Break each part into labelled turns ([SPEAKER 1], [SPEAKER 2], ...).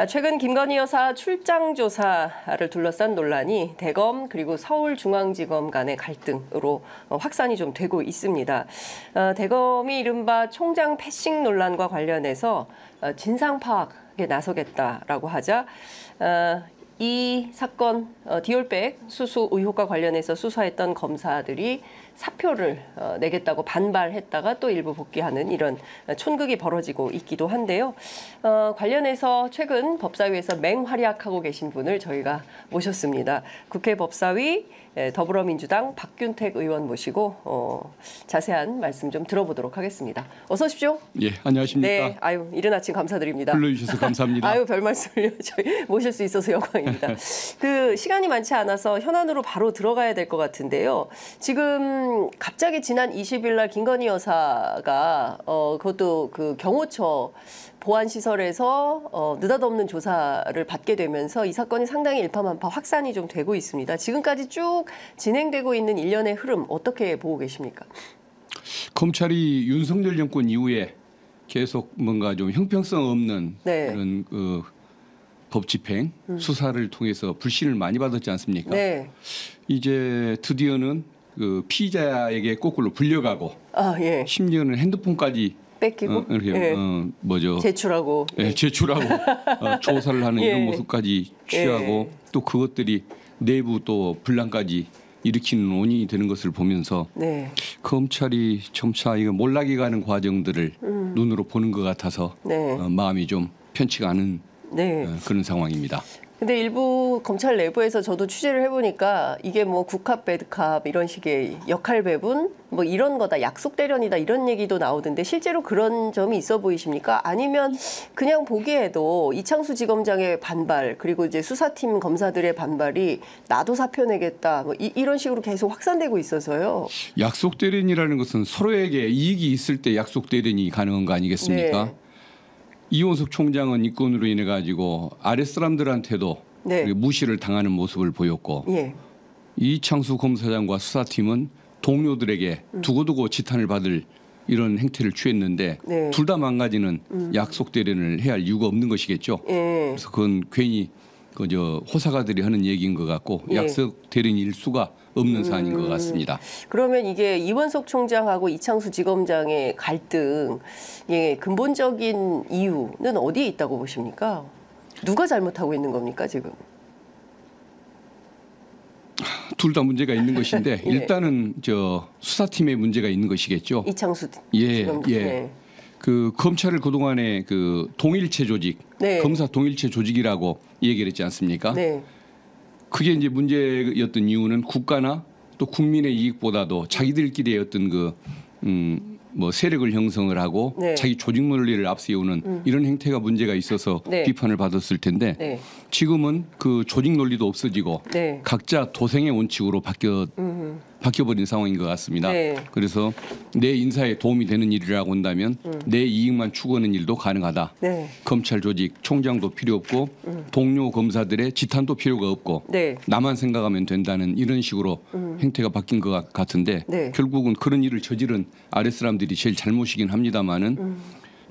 [SPEAKER 1] 최근 김건희 여사 출장 조사를 둘러싼 논란이 대검 그리고 서울중앙지검 간의 갈등으로 확산이 좀 되고 있습니다. 대검이 이른바 총장 패싱 논란과 관련해서 진상 파악에 나서겠다라고 하자 이 사건 디올백 수수 의혹과 관련해서 수사했던 검사들이 사표를 내겠다고 반발했다가 또 일부 복귀하는 이런 촌극이 벌어지고 있기도 한데요. 관련해서 최근 법사위에서 맹활약하고 계신 분을 저희가 모셨습니다. 국회 법사위 더불어민주당 박균택 의원 모시고 자세한 말씀 좀 들어보도록 하겠습니다. 어서 오십시오.
[SPEAKER 2] 예, 안녕하십니까.
[SPEAKER 1] 네, 아유 이른 아침 감사드립니다.
[SPEAKER 2] 불러주셔서 감사합니다.
[SPEAKER 1] 아유 별 말씀을요. 저희 모실 수 있어서 영광입니다. 그 시간이 많지 않아서 현안으로 바로 들어가야 될 것 같은데요. 지금 갑자기 지난 20일 날 김건희 여사가 그것도 그 경호처 보안시설에서 느닷없는 조사를 받게 되면서 이 사건이 상당히 일파만파 확산이 좀 되고 있습니다. 지금까지 쭉 진행되고 있는 일련의 흐름 어떻게 보고 계십니까?
[SPEAKER 2] 검찰이 윤석열 정권 이후에 계속 뭔가 좀 형평성 없는 그런 법 집행 수사를 통해서 불신을 많이 받았지 않습니까? 네. 이제 드디어는 그 피의자에게 거꾸로 불려가고 심지어는 핸드폰까지
[SPEAKER 1] 뺏기고
[SPEAKER 2] 이렇게
[SPEAKER 1] 제출하고
[SPEAKER 2] 제출하고 조사를 하는 이런 모습까지 취하고 또 그것들이 내부 또 분란까지 일으키는 원인이 되는 것을 보면서 검찰이 점차 이거 몰락이 가는 과정들을 눈으로 보는 것 같아서 마음이 좀 편치가 않은 그런 상황입니다.
[SPEAKER 1] 근데 일부 검찰 내부에서 저도 취재를 해보니까 이게 뭐 국합 배드캅 이런 식의 역할 배분 뭐 이런 거다 약속 대련이다 이런 얘기도 나오던데 실제로 그런 점이 있어 보이십니까? 아니면 그냥 보기에도 이창수 지검장의 반발 그리고 이제 수사팀 검사들의 반발이 나도 사표 내겠다 뭐 이런 식으로 계속 확산되고 있어서요.
[SPEAKER 2] 약속 대련이라는 것은 서로에게 이익이 있을 때 약속 대련이 가능한 거 아니겠습니까? 이원석 총장은 이 건으로 인해 가지고 아랫사람들한테도 무시를 당하는 모습을 보였고 이창수 검사장과 수사팀은 동료들에게 두고두고 지탄을 받을 이런 행태를 취했는데 둘 다 망가지는 약속 대련을 해야 할 이유가 없는 것이겠죠. 그래서 그건 괜히 그저 호사가들이 하는 얘기인 것 같고 약속 대련일 수가 없는 사안인 것 같습니다.
[SPEAKER 1] 그러면 이게 이원석 총장하고 이창수 지검장의 갈등, 근본적인 이유는 어디에 있다고 보십니까? 누가 잘못하고 있는 겁니까 지금?
[SPEAKER 2] 둘 다 문제가 있는 것인데 일단은 저 수사팀의 문제가 있는 것이겠죠.
[SPEAKER 1] 이창수 지검장.
[SPEAKER 2] 그 검찰을 그동안에 그 동일체 조직, 검사 동일체 조직이라고 얘기를 했지 않습니까? 그게 이제 문제였던 이유는 국가나 또 국민의 이익보다도 자기들끼리의 어떤 뭐 세력을 형성을 하고 자기 조직 논리를 앞세우는 이런 행태가 문제가 있어서 비판을 받았을 텐데 지금은 그 조직 논리도 없어지고 각자 도생의 원칙으로 바뀌어버린 상황인 것 같습니다. 그래서 내 인사에 도움이 되는 일이라고 한다면 내 이익만 추구하는 일도 가능하다. 검찰 조직 총장도 필요 없고 동료 검사들의 지탄도 필요가 없고 나만 생각하면 된다는 이런 식으로 행태가 바뀐 것 같은데 결국은 그런 일을 저지른 아랫사람들이 제일 잘못이긴 합니다마는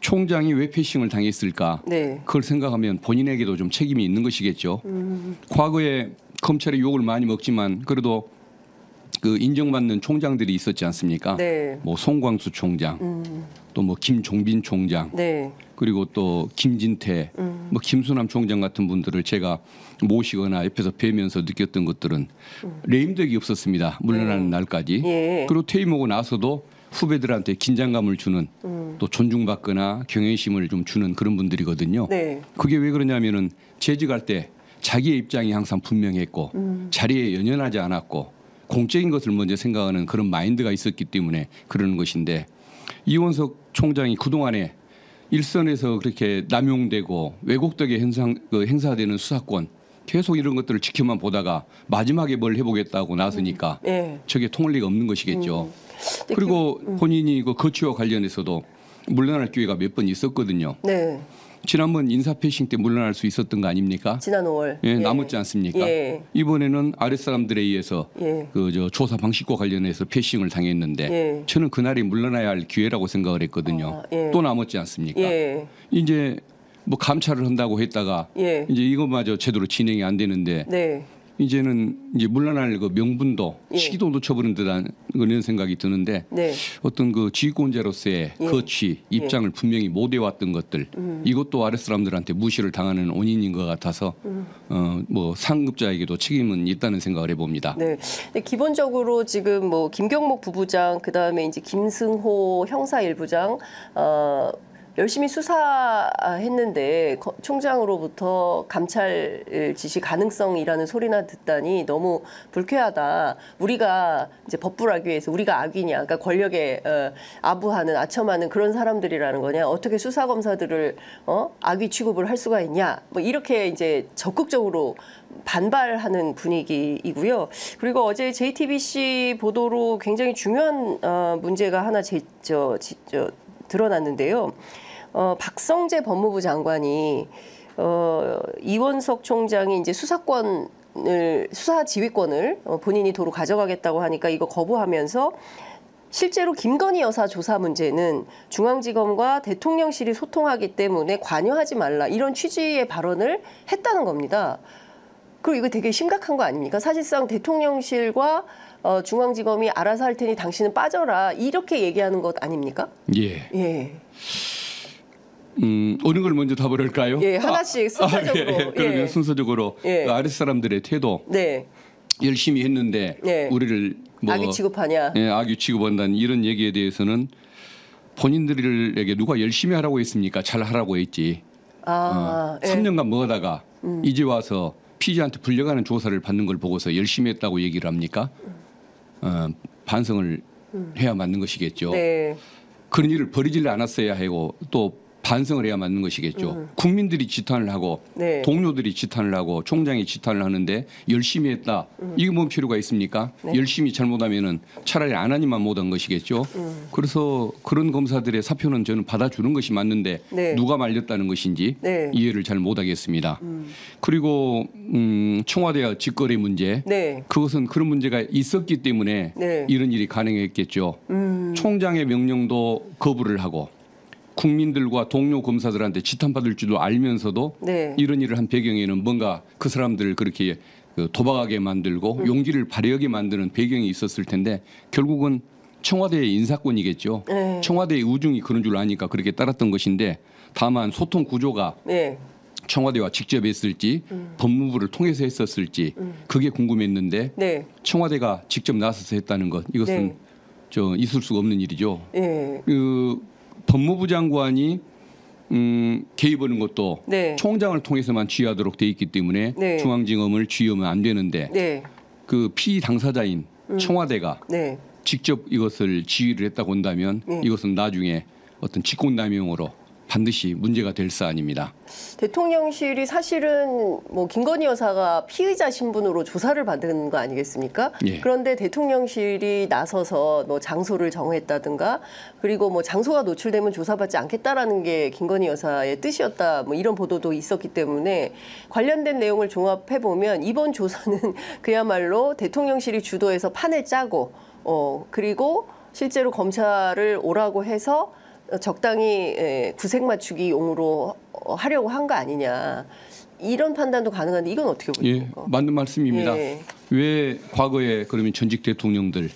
[SPEAKER 2] 총장이 왜 패싱을 당했을까 그걸 생각하면 본인에게도 좀 책임이 있는 것이겠죠. 과거에 검찰의 욕을 많이 먹지만 그래도 그 인정받는 총장들이 있었지 않습니까? 뭐 송광수 총장, 또 뭐 김종빈 총장, 그리고 또 김진태, 뭐 김수남 총장 같은 분들을 제가 모시거나 옆에서 뵈면서 느꼈던 것들은 레임덕이 없었습니다. 물러나는 날까지. 그리고 퇴임하고 나서도 후배들한테 긴장감을 주는 또 존중받거나 경외심을 좀 주는 그런 분들이거든요. 그게 왜 그러냐면은 재직할 때 자기의 입장이 항상 분명했고 자리에 연연하지 않았고 공적인 것을 먼저 생각하는 그런 마인드가 있었기 때문에 그러는 것인데 이원석 총장이 그동안에 일선에서 그렇게 남용되고 왜곡되게 행사되는 수사권 계속 이런 것들을 지켜만 보다가 마지막에 뭘 해보겠다고 나서니까 저게 통할 리가 없는 것이겠죠. 그리고 본인이 그 거취와 관련해서도 물러날 기회가 몇 번 있었거든요. 지난번 인사패싱 때 물러날 수 있었던 거 아닙니까?
[SPEAKER 1] 지난 5월.
[SPEAKER 2] 남았지 않습니까? 이번에는 아랫사람들에 의해서 그 조사 방식과 관련해서 패싱을 당했는데 저는 그날이 물러나야 할 기회라고 생각을 했거든요. 또 남았지 않습니까? 이제 뭐 감찰을 한다고 했다가
[SPEAKER 1] 예.
[SPEAKER 2] 이제 이것마저 제대로 진행이 안 되는데
[SPEAKER 1] 네.
[SPEAKER 2] 이제는 이제 물러날 그 명분도
[SPEAKER 1] 예.
[SPEAKER 2] 시기도 놓쳐버린 듯한 그런 생각이 드는데
[SPEAKER 1] 네.
[SPEAKER 2] 어떤 그 지휘권자로서의
[SPEAKER 1] 예.
[SPEAKER 2] 거취 입장을 분명히 못 해왔던 것들 이것도 아랫사람들한테 무시를 당하는 원인인 것 같아서 뭐 상급자에게도 책임은 있다는 생각을 해봅니다.
[SPEAKER 1] 네. 근데 기본적으로 지금 뭐 김경목 부부장 그다음에 이제 김승호 형사 1부장 열심히 수사했는데 총장으로부터 감찰 지시 가능성이라는 소리나 듣다니 너무 불쾌하다. 우리가 이제 법부라기 위해서 우리가 악이냐, 그러니까 권력에 아부하는 아첨하는 그런 사람들이라는 거냐? 어떻게 수사 검사들을 악의 취급을 할 수가 있냐? 뭐 이렇게 이제 적극적으로 반발하는 분위기이고요. 그리고 어제 JTBC 보도로 굉장히 중요한 문제가 하나 드러났는데요. 박성재 법무부 장관이 이원석 총장이 이제 수사 지휘권을 본인이 도로 가져가겠다고 하니까 이거 거부하면서 실제로 김건희 여사 조사 문제는 중앙지검과 대통령실이 소통하기 때문에 관여하지 말라 이런 취지의 발언을 했다는 겁니다. 그리고 이거 되게 심각한 거 아닙니까? 사실상 대통령실과 중앙지검이 알아서 할 테니 당신은 빠져라 이렇게 얘기하는 것 아닙니까?
[SPEAKER 2] 예.
[SPEAKER 1] 예.
[SPEAKER 2] 어느 걸 먼저 답을 할까요?
[SPEAKER 1] 예, 하나씩 순서적으로.
[SPEAKER 2] 예. 그러면
[SPEAKER 1] 예.
[SPEAKER 2] 순서적으로
[SPEAKER 1] 예.
[SPEAKER 2] 그 아랫사람들의 태도
[SPEAKER 1] 네.
[SPEAKER 2] 열심히 했는데
[SPEAKER 1] 네.
[SPEAKER 2] 우리를 뭐
[SPEAKER 1] 악의 취급하냐?
[SPEAKER 2] 예, 악의 취급한다는 이런 얘기에 대해서는 본인들에게 누가 열심히 하라고 했습니까? 잘 하라고 했지.
[SPEAKER 1] 예.
[SPEAKER 2] 3년간 뭐 하다가 이제 와서 피의자한테 불려가는 조사를 받는 걸 보고서 열심히 했다고 얘기를 합니까? 반성을 해야 맞는 것이겠죠.
[SPEAKER 1] 네.
[SPEAKER 2] 그런 일을 벌이질 않았어야 하고 또 반성을 해야 맞는 것이겠죠. 국민들이 지탄을 하고
[SPEAKER 1] 네.
[SPEAKER 2] 동료들이 지탄을 하고 총장이 지탄을 하는데 열심히 했다. 이게 뭔 필요가 있습니까?
[SPEAKER 1] 네.
[SPEAKER 2] 열심히 잘못하면은 차라리 안 하니만 못한 것이겠죠. 그래서 그런 검사들의 사표는 저는 받아주는 것이 맞는데
[SPEAKER 1] 네.
[SPEAKER 2] 누가 말렸다는 것인지
[SPEAKER 1] 네.
[SPEAKER 2] 이해를 잘 못하겠습니다. 그리고 청와대와 직거래 문제
[SPEAKER 1] 네.
[SPEAKER 2] 그것은 그런 문제가 있었기 때문에
[SPEAKER 1] 네.
[SPEAKER 2] 이런 일이 가능했겠죠. 총장의 명령도 거부를 하고 국민들과 동료 검사들한테 지탄받을 줄도 알면서도
[SPEAKER 1] 네.
[SPEAKER 2] 이런 일을 한 배경에는 뭔가 그 사람들을 그렇게 도박하게 만들고 용기를 발휘하게 만드는 배경이 있었을 텐데 결국은 청와대의 인사권이겠죠.
[SPEAKER 1] 네.
[SPEAKER 2] 청와대의 우중이 그런 줄 아니까 그렇게 따랐던 것인데 다만 소통 구조가
[SPEAKER 1] 네.
[SPEAKER 2] 청와대와 직접 했을지 법무부를 통해서 했었을지 그게 궁금했는데
[SPEAKER 1] 네.
[SPEAKER 2] 청와대가 직접 나서서 했다는 것 이것은
[SPEAKER 1] 네.
[SPEAKER 2] 있을 수가 없는 일이죠.
[SPEAKER 1] 네.
[SPEAKER 2] 법무부 장관이 개입하는 것도
[SPEAKER 1] 네.
[SPEAKER 2] 총장을 통해서만 지휘하도록 돼 있기 때문에
[SPEAKER 1] 네.
[SPEAKER 2] 중앙지검을 지휘하면 안 되는데
[SPEAKER 1] 네.
[SPEAKER 2] 그 피의 당사자인 청와대가
[SPEAKER 1] 네.
[SPEAKER 2] 직접 이것을 지휘를 했다고 한다면 이것은 나중에 어떤 직권남용으로 반드시 문제가 될 사안입니다.
[SPEAKER 1] 대통령실이 사실은 뭐 김건희 여사가 피의자 신분으로 조사를 받은 거 아니겠습니까?
[SPEAKER 2] 예.
[SPEAKER 1] 그런데 대통령실이 나서서 뭐 장소를 정했다든가 그리고 뭐 장소가 노출되면 조사받지 않겠다라는 게 김건희 여사의 뜻이었다. 뭐 이런 보도도 있었기 때문에 관련된 내용을 종합해 보면 이번 조사는 그야말로 대통령실이 주도해서 판을 짜고 그리고 실제로 검찰을 오라고 해서 적당히 구색 맞추기 용으로 하려고 한 거 아니냐 이런 판단도 가능한데 이건 어떻게 보십니까?
[SPEAKER 2] 예, 맞는 말씀입니다.
[SPEAKER 1] 예.
[SPEAKER 2] 왜 과거에 그러면 전직 대통령들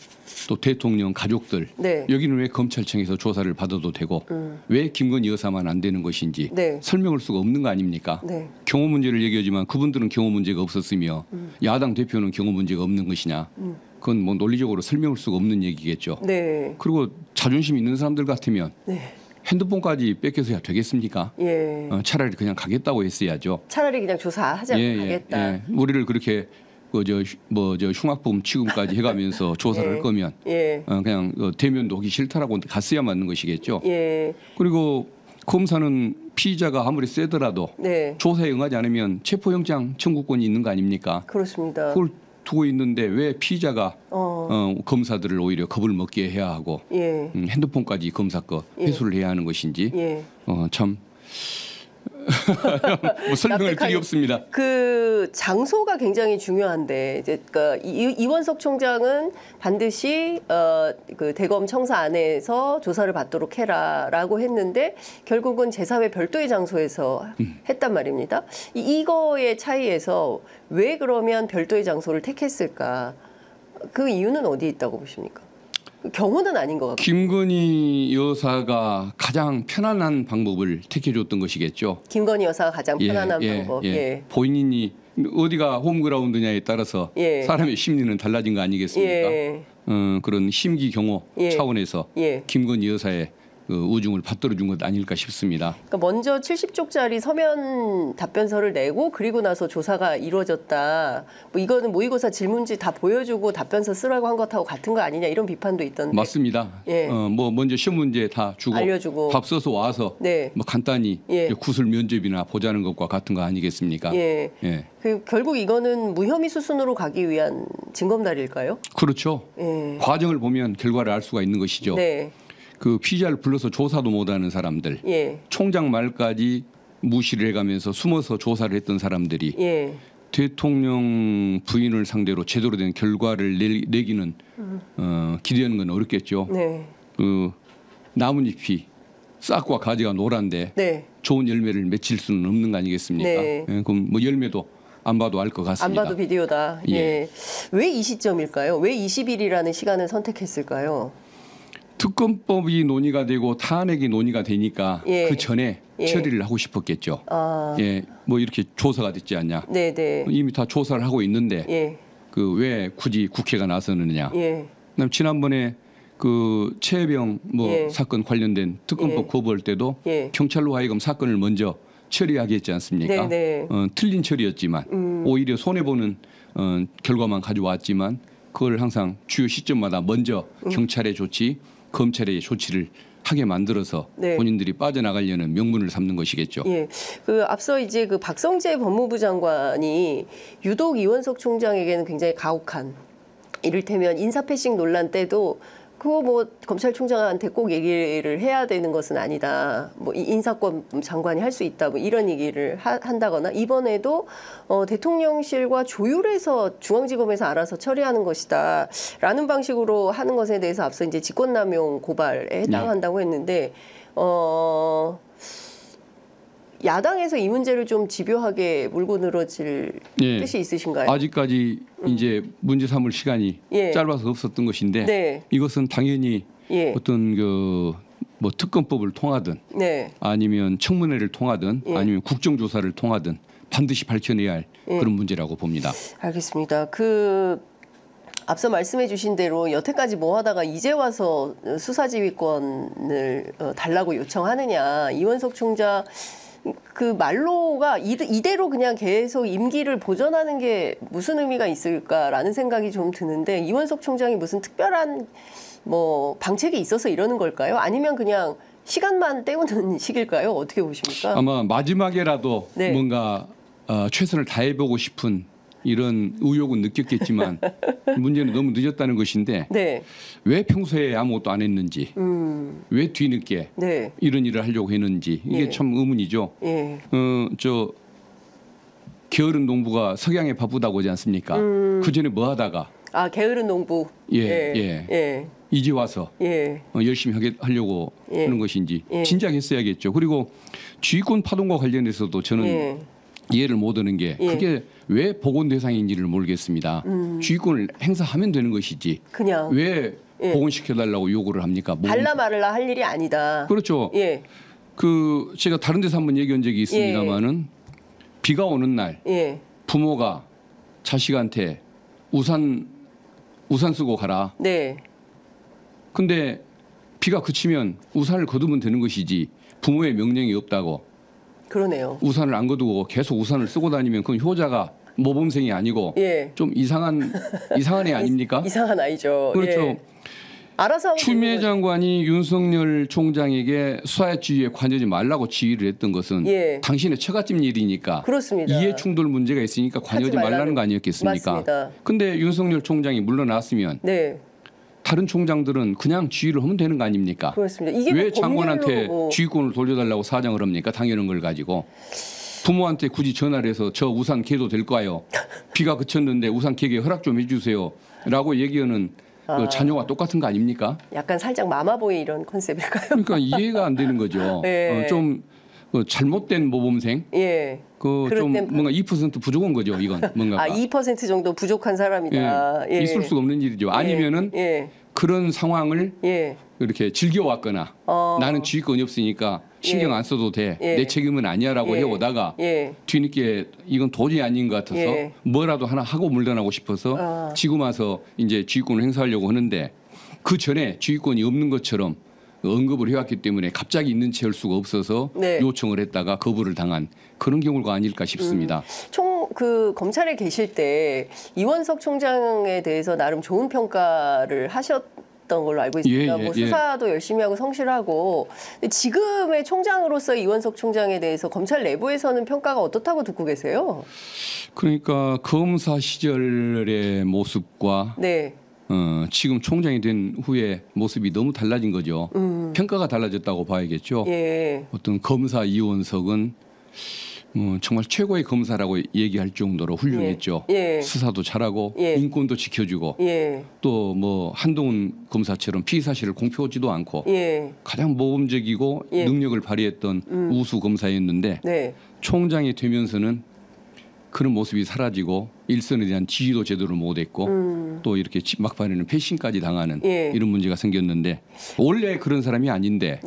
[SPEAKER 2] 또 대통령 가족들
[SPEAKER 1] 네.
[SPEAKER 2] 여기는 왜 검찰청에서 조사를 받아도 되고 왜 김건희 여사만 안 되는 것인지
[SPEAKER 1] 네.
[SPEAKER 2] 설명할 수가 없는 거 아닙니까?
[SPEAKER 1] 네.
[SPEAKER 2] 경호 문제를 얘기하지만 그분들은 경호 문제가 없었으며 야당 대표는 경호 문제가 없는 것이냐 그건 뭐 논리적으로 설명할 수가 없는 얘기겠죠.
[SPEAKER 1] 네.
[SPEAKER 2] 그리고 자존심 있는 사람들 같으면
[SPEAKER 1] 네.
[SPEAKER 2] 핸드폰까지 뺏겨서야 되겠습니까?
[SPEAKER 1] 예.
[SPEAKER 2] 차라리 그냥 가겠다고 했어야죠.
[SPEAKER 1] 차라리 그냥 조사하지 않고 가겠다.
[SPEAKER 2] 예. 우리를 그렇게 흉악범 취급까지 해가면서 조사를 할 거면
[SPEAKER 1] 예.
[SPEAKER 2] 그냥 대면도 하기 싫다라고 갔어야 맞는 것이겠죠.
[SPEAKER 1] 예.
[SPEAKER 2] 그리고 검사는 피의자가 아무리 세더라도
[SPEAKER 1] 네.
[SPEAKER 2] 조사에 응하지 않으면 체포영장 청구권이 있는 거 아닙니까?
[SPEAKER 1] 그렇습니다.
[SPEAKER 2] 그걸 두고 있는데 왜 피의자가 검사들을 오히려 겁을 먹게 해야 하고
[SPEAKER 1] 예.
[SPEAKER 2] 핸드폰까지 검사 거 회수를 해야 하는 것인지
[SPEAKER 1] 예.
[SPEAKER 2] 참 뭐 설명할 길이 없습니다.
[SPEAKER 1] 그 장소가 굉장히 중요한데 이제 그러니까 이원석 총장은 반드시 그 대검 청사 안에서 조사를 받도록 해라라고 했는데 결국은 제3의 별도의 장소에서 했단 말입니다. 이거의 차이에서 왜 그러면 별도의 장소를 택했을까? 그 이유는 어디에 있다고 보십니까? 경호는 아닌 것 같고.
[SPEAKER 2] 김건희 여사가 가장 편안한 방법을 택해줬던 것이겠죠.
[SPEAKER 1] 김건희 여사가 가장 편안한 방법. 예.
[SPEAKER 2] 본인이 어디가 홈그라운드냐에 따라서 사람의 심리는 달라진 거 아니겠습니까? 그런 심기 경호 차원에서 김건희 여사의 그 우중을 받들어 준 것 아닐까 싶습니다.
[SPEAKER 1] 그러니까 먼저 70쪽짜리 서면 답변서를 내고 그리고 나서 조사가 이루어졌다. 뭐 이거는 모의고사 질문지 다 보여주고 답변서 쓰라고 한 것하고 같은 거 아니냐 이런 비판도 있던데.
[SPEAKER 2] 맞습니다. 뭐 먼저 시험 문제 다 주고
[SPEAKER 1] 알려주고
[SPEAKER 2] 밥 써서 와서 뭐 간단히 구술 면접이나 보자는 것과 같은 거 아니겠습니까?
[SPEAKER 1] 그 결국 이거는 무혐의 수순으로 가기 위한 징검다리일까요?
[SPEAKER 2] 그렇죠. 과정을 보면 결과를 알 수가 있는 것이죠. 그 피의자를 불러서 조사도 못하는 사람들, 총장 말까지 무시를 해가면서 숨어서 조사를 했던 사람들이 대통령 부인을 상대로 제대로 된 결과를 내기는 기대하는 건 어렵겠죠. 그 나뭇잎이 싹과 가지가 노란데 좋은 열매를 맺힐 수는 없는 거 아니겠습니까? 그럼 뭐 열매도 안 봐도 알 것 같습니다.
[SPEAKER 1] 안 봐도 비디오다. 왜 이 시점일까요? 왜 20일이라는 시간을 선택했을까요?
[SPEAKER 2] 특검법이 논의가 되고 탄핵이 논의가 되니까 그 전에 처리를 하고 싶었겠죠. 뭐 이렇게 조사가 됐지 않냐. 이미 다 조사를 하고 있는데 그 왜 굳이 국회가 나서느냐. 그다음 지난번에 그 최혜병 뭐 사건 관련된 특검법 거부할 때도 경찰로 하여금 사건을 먼저 처리하게 했지 않습니까? 틀린 처리였지만 오히려 손해 보는 결과만 가져왔지만 그걸 항상 주요 시점마다 먼저 경찰의 조치, 검찰의 조치를 하게 만들어서 본인들이 빠져나가려는 명분을 삼는 것이겠죠.
[SPEAKER 1] 그 앞서 이제 그 박성재 법무부 장관이 유독 이원석 총장에게는 굉장히 가혹한, 이를테면 인사패싱 논란 때도 그거 뭐 검찰총장한테 꼭 얘기를 해야 되는 것은 아니다. 뭐 인사권 장관이 할 수 있다. 뭐 이런 얘기를 한다거나 이번에도 대통령실과 조율해서 중앙지검에서 알아서 처리하는 것이다. 라는 방식으로 하는 것에 대해서 앞서 이제 직권남용 고발에 해당한다고 했는데 야당에서 이 문제를 좀 집요하게 물고 늘어질 뜻이 있으신가요?
[SPEAKER 2] 아직까지 이제 문제 삼을 시간이 짧아서 없었던 것인데 이것은 당연히 어떤 그 뭐 특검법을 통하든 아니면 청문회를 통하든 아니면 국정조사를 통하든 반드시 밝혀내야 할 그런 문제라고 봅니다.
[SPEAKER 1] 알겠습니다. 그 앞서 말씀해 주신 대로 여태까지 뭐 하다가 이제 와서 수사지휘권을 달라고 요청하느냐. 이원석 총장 그 말로가 이대로 그냥 계속 임기를 보존하는 게 무슨 의미가 있을까라는 생각이 좀 드는데 이원석 총장이 무슨 특별한 뭐 방책이 있어서 이러는 걸까요? 아니면 그냥 시간만 때우는 식일까요? 어떻게 보십니까?
[SPEAKER 2] 아마 마지막에라도 뭔가 최선을 다해보고 싶은 이런 의욕은 느꼈겠지만 문제는 너무 늦었다는 것인데 왜 평소에 아무것도 안 했는지 왜 뒤늦게 이런 일을 하려고 했는지 이게 참 의문이죠. 저 게으른 농부가 석양에 바쁘다고 하지 않습니까? 그 전에 뭐 하다가
[SPEAKER 1] 게으른 농부
[SPEAKER 2] 이제 와서 열심히 하려고 하는 것인지 진작 했어야겠죠. 그리고 주의권 파동과 관련해서도 저는 이해를 못하는 게 그게 왜 복원 대상인지를 모르겠습니다. 주의권을 행사하면 되는 것이지
[SPEAKER 1] 그냥
[SPEAKER 2] 왜 복원시켜달라고 요구를 합니까?
[SPEAKER 1] 달라 말라 할 일이 아니다.
[SPEAKER 2] 그렇죠. 그 제가 다른 데서 한번 얘기한 적이 있습니다마는 비가 오는 날 부모가 자식한테 우산 쓰고 가라. 근데 비가 그치면 우산을 거두면 되는 것이지 부모의 명령이 없다고.
[SPEAKER 1] 그러네요.
[SPEAKER 2] 우산을 안 거두고 계속 우산을 쓰고 다니면 그건 효자가 모범생이 아니고 좀 이상한 애 아닙니까?
[SPEAKER 1] 이상한 아이죠.
[SPEAKER 2] 그렇죠.
[SPEAKER 1] 알아서
[SPEAKER 2] 추미애 장관이 윤석열 총장에게 수사지휘에 관여하지 말라고 지휘를 했던 것은 당신의 처갓집 일이니까
[SPEAKER 1] 그렇습니다.
[SPEAKER 2] 이해 충돌 문제가 있으니까 관여하지 말라는 거 아니었겠습니까?
[SPEAKER 1] 맞습니다.
[SPEAKER 2] 근데 윤석열 총장이 물러났으면 다른 총장들은 그냥 지휘를 하면 되는 거 아닙니까?
[SPEAKER 1] 그렇습니다. 이게
[SPEAKER 2] 왜 장관한테 지휘권을 돌려달라고 사정을 합니까? 당연한 걸 가지고. 부모한테 굳이 전화를 해서 저 우산 개도 될까요? 비가 그쳤는데 우산 개게 허락 좀 해주세요. 라고 얘기하는 그 자녀와 똑같은 거 아닙니까?
[SPEAKER 1] 약간 살짝 마마보이 이런 컨셉일까요?
[SPEAKER 2] 그러니까 이해가 안 되는 거죠.
[SPEAKER 1] 예.
[SPEAKER 2] 좀 잘못된 모범생.
[SPEAKER 1] 예.
[SPEAKER 2] 좀 뭔가 2% 부족한 거죠. 이건 뭔가.
[SPEAKER 1] 2% 정도 부족한 사람이다.
[SPEAKER 2] 예. 있을 수가 없는 일이죠. 아니면은 그런 상황을 이렇게 즐겨왔거나 나는 지휘권이 없으니까 신경 안 써도 돼. 내 책임은 아니야라고 해오다가 뒤늦게 이건 도저히 아닌 것 같아서 뭐라도 하나 하고 물러나고 싶어서 지금 와서 이제 지휘권을 행사하려고 하는데 그 전에 지휘권이 없는 것처럼 언급을 해왔기 때문에 갑자기 있는 채 할 수가 없어서 요청을 했다가 거부를 당한 그런 경우가 아닐까 싶습니다.
[SPEAKER 1] 검찰에 계실 때 이원석 총장에 대해서 나름 좋은 평가를 하셨던 걸로 알고 있습니다. 수사도 열심히 하고 성실하고. 근데 지금의 총장으로서 이원석 총장에 대해서 검찰 내부에서는 평가가 어떻다고 듣고 계세요?
[SPEAKER 2] 그러니까 검사 시절의 모습과 지금 총장이 된 후에 모습이 너무 달라진 거죠. 평가가 달라졌다고 봐야겠죠. 어떤 검사 이원석은 정말 최고의 검사라고 얘기할 정도로 훌륭했죠. 수사도 잘하고 인권도 지켜주고 또 뭐 한동훈 검사처럼 피의 사실을 공표하지도 않고 가장 모범적이고 능력을 발휘했던 우수 검사였는데 총장이 되면서는 그런 모습이 사라지고 일선에 대한 지휘도 제대로 못했고 또 이렇게 막판에는 패싱까지 당하는 이런 문제가 생겼는데 원래 그런 사람이 아닌데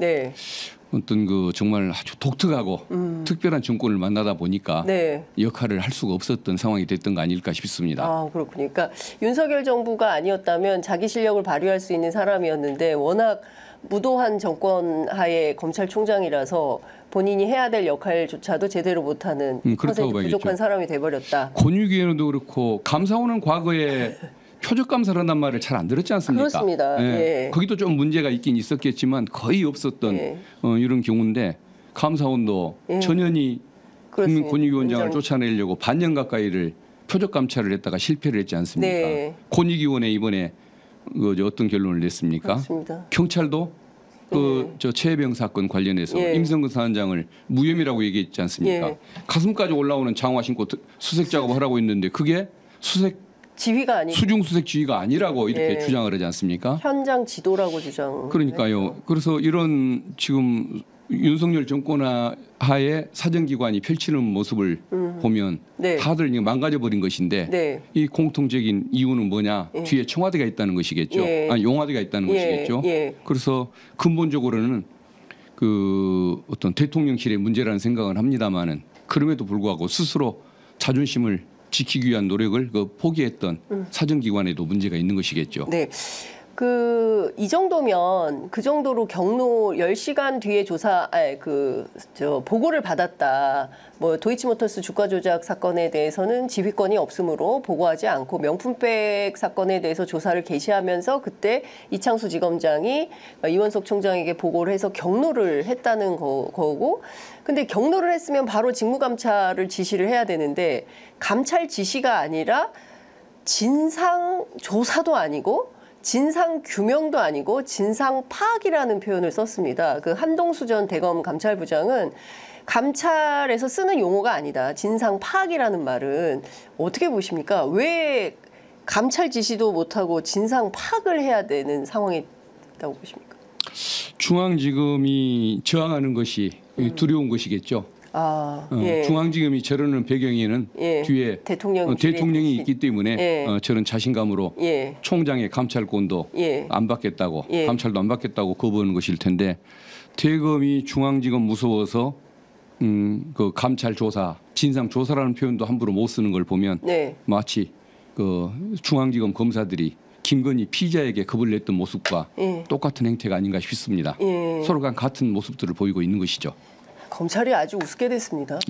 [SPEAKER 2] 어떤 정말 아주 독특하고 특별한 정권을 만나다 보니까 역할을 할 수가 없었던 상황이 됐던 거 아닐까 싶습니다.
[SPEAKER 1] 그렇군요. 그러니까 윤석열 정부가 아니었다면 자기 실력을 발휘할 수 있는 사람이었는데 워낙 무도한 정권 하에 검찰총장이라서 본인이 해야 될 역할조차도 제대로 못하는 부족한 사람이 돼버렸다.
[SPEAKER 2] 권익위원회도 그렇고 감사원은 과거에 표적 감사를 한단 말을 잘 안 들었지 않습니까?
[SPEAKER 1] 그렇습니다.
[SPEAKER 2] 거기도 좀 문제가 있긴 있었겠지만 거의 없었던 이런 경우인데 감사원도 전현희 국민권익위원장을 쫓아내려고 반년 가까이를 표적 감찰을 했다가 실패를 했지 않습니까? 권익위원회 이번에 어떤 결론을 냈습니까?
[SPEAKER 1] 그렇습니다.
[SPEAKER 2] 경찰도 저 최혜병 사건 관련해서 임성근 사단장을 무혐의라고 얘기했지 않습니까? 가슴까지 올라오는 장화 신고 수색 작업을 하라고 했는데 그게
[SPEAKER 1] 지휘가 아니고
[SPEAKER 2] 수중 수색 지휘가 아니라고 이렇게 주장을 하지 않습니까?
[SPEAKER 1] 현장 지도라고 주장.
[SPEAKER 2] 그러니까요. 그래서 이런 지금 윤석열 정권 하에 사정기관이 펼치는 모습을 보면 다들 망가져 버린 것인데 이 공통적인 이유는 뭐냐? 뒤에 청와대가 있다는 것이겠죠. 용화대가 있다는 것이겠죠. 그래서 근본적으로는 어떤 대통령실의 문제라는 생각을 합니다만은 그럼에도 불구하고 스스로 자존심을 지키기 위한 노력을 포기했던 사정기관에도 문제가 있는 것이겠죠.
[SPEAKER 1] 이 정도면 그 정도로 경로 10시간 뒤에 보고를 받았다. 뭐 도이치모터스 주가 조작 사건에 대해서는 지휘권이 없으므로 보고하지 않고 명품백 사건에 대해서 조사를 개시하면서 그때 이창수 지검장이 이원석 총장에게 보고를 해서 경로를 했다는 거고 근데 경로를 했으면 바로 직무감찰을 지시를 해야 되는데 감찰 지시가 아니라 진상 조사도 아니고 진상 규명도 아니고 진상 파악이라는 표현을 썼습니다. 그 한동수 전 대검 감찰부장은 감찰에서 쓰는 용어가 아니다. 진상 파악이라는 말은 어떻게 보십니까? 왜 감찰 지시도 못하고 진상 파악을 해야 되는 상황이 있다고 보십니까?
[SPEAKER 2] 중앙지검이 저항하는 것이 두려운 것이겠죠. 중앙지검이 저러는 배경에는 뒤에 대통령이 있기 때문에 저런 자신감으로 총장의 감찰권도 안 받겠다고 감찰도 안 받겠다고 거부하는 것일 텐데 대검이 중앙지검 무서워서 그 감찰 조사 진상 조사라는 표현도 함부로 못 쓰는 걸 보면 마치 중앙지검 검사들이 김건희 피의자에게 겁을 냈던 모습과 똑같은 행태가 아닌가 싶습니다. 서로 간 같은 모습들을 보이고 있는 것이죠.
[SPEAKER 1] 검찰이 아주 우습게 됐습니다.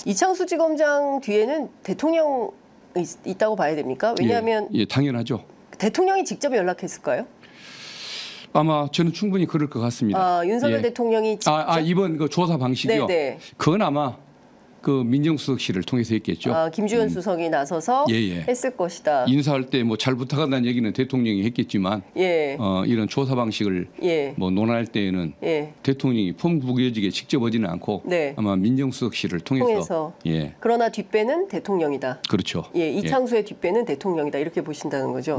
[SPEAKER 1] 이창수 지검장 뒤에는 대통령이 있다고 봐야 됩니까? 왜냐하면
[SPEAKER 2] 당연하죠.
[SPEAKER 1] 대통령이 직접 연락했을까요?
[SPEAKER 2] 아마 저는 충분히 그럴 것 같습니다.
[SPEAKER 1] 윤석열 대통령이 직접
[SPEAKER 2] 이번 조사 방식이요. 그건 아마 그 민정수석실을 통해서 했겠죠.
[SPEAKER 1] 아, 김주현 수석이 나서서 했을 것이다.
[SPEAKER 2] 인사할 때 뭐 잘 부탁한다는 얘기는 대통령이 했겠지만 이런 조사 방식을 뭐 논할 때에는 대통령이 폼부겨지게 직접 오지는 않고 아마 민정수석실을 통해서.
[SPEAKER 1] 그러나 뒷배는 대통령이다.
[SPEAKER 2] 그렇죠.
[SPEAKER 1] 이창수의 뒷배는 대통령이다. 이렇게 보신다는 거죠.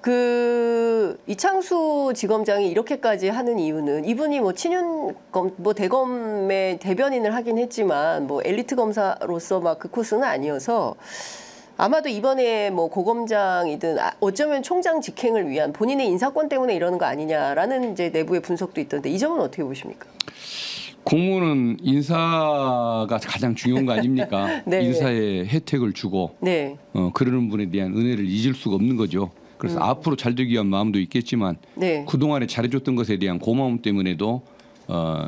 [SPEAKER 1] 그 이창수 지검장이 이렇게까지 하는 이유는 이분이 뭐 친윤검 뭐 대검의 대변인을 하긴 했지만 뭐 엘리트 검사로서 막 그 코스는 아니어서 아마도 이번에 뭐 고검장이든 어쩌면 총장 직행을 위한 본인의 인사권 때문에 이러는 거 아니냐라는 이제 내부의 분석도 있던데 이 점은 어떻게 보십니까?
[SPEAKER 2] 공무원은 인사가 가장 중요한 거 아닙니까? 인사에 혜택을 주고 그러는 분에 대한 은혜를 잊을 수가 없는 거죠. 그래서 앞으로 잘 되기 위한 마음도 있겠지만 그동안에 잘해줬던 것에 대한 고마움 때문에도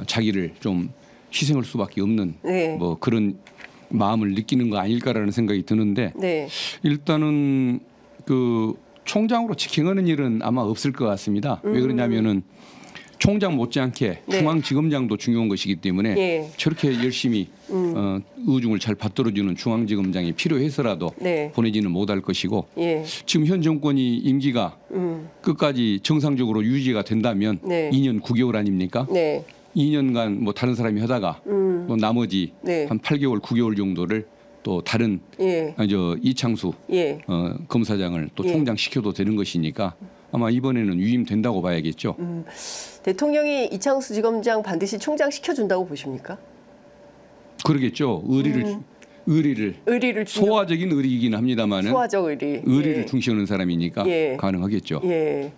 [SPEAKER 2] 자기를 좀 희생할 수밖에 없는 뭐 그런 마음을 느끼는 거 아닐까라는 생각이 드는데 일단은 그 총장으로 직행하는 일은 아마 없을 것 같습니다. 왜 그러냐면은 총장 못지않게 중앙지검장도 중요한 것이기 때문에 저렇게 열심히 의중을 잘 받들어주는 중앙지검장이 필요해서라도 보내지는 못할 것이고 지금 현 정권이 임기가 끝까지 정상적으로 유지가 된다면 2년 9개월 아닙니까? 2년간 뭐 다른 사람이 하다가 뭐 나머지 한 8개월 9개월 정도를 또 다른 이창수 검사장을 또 총장 시켜도 되는 것이니까 아마 이번에는 유임된다고 봐야겠죠.
[SPEAKER 1] 대통령이 이창수 지검장 반드시 총장 시켜준다고 보십니까?
[SPEAKER 2] 그러겠죠. 의리를 소화적인 의리이긴 합니다만은
[SPEAKER 1] 소화적 의리.
[SPEAKER 2] 의리를 중시하는 사람이니까 가능하겠죠.
[SPEAKER 1] 그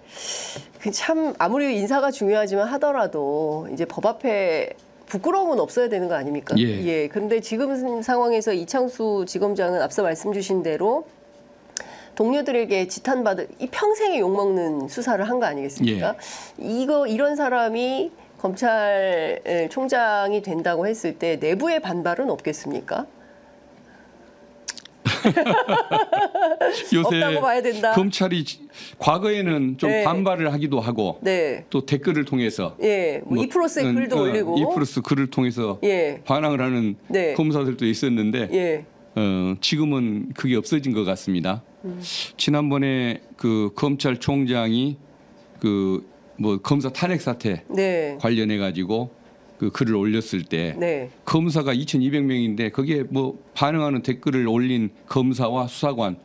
[SPEAKER 1] 참 아무리 인사가 중요하지만 하더라도 이제 법 앞에 부끄러움은 없어야 되는 거 아닙니까? 그런데 지금 상황에서 이창수 지검장은 앞서 말씀 주신 대로 동료들에게 지탄받을 이 평생에 욕먹는 수사를 한 거 아니겠습니까? 이런 사람이 검찰총장이 된다고 했을 때 내부의 반발은 없겠습니까?
[SPEAKER 2] 요새
[SPEAKER 1] 없다고 봐야 된다.
[SPEAKER 2] 검찰이 과거에는 좀 반발을 하기도 하고 또 댓글을 통해서
[SPEAKER 1] 뭐 이프로스의 글도 올리고
[SPEAKER 2] 이프로스 글을 통해서 반항을 하는 검사들도 있었는데 지금은 그게 없어진 것 같습니다. 지난번에 그 검찰총장이 그 뭐 검사 탄핵 사태 관련해 가지고 그 글을 올렸을 때 검사가 2,200명인데 거기에 뭐 반응하는 댓글을 올린 검사와 수사관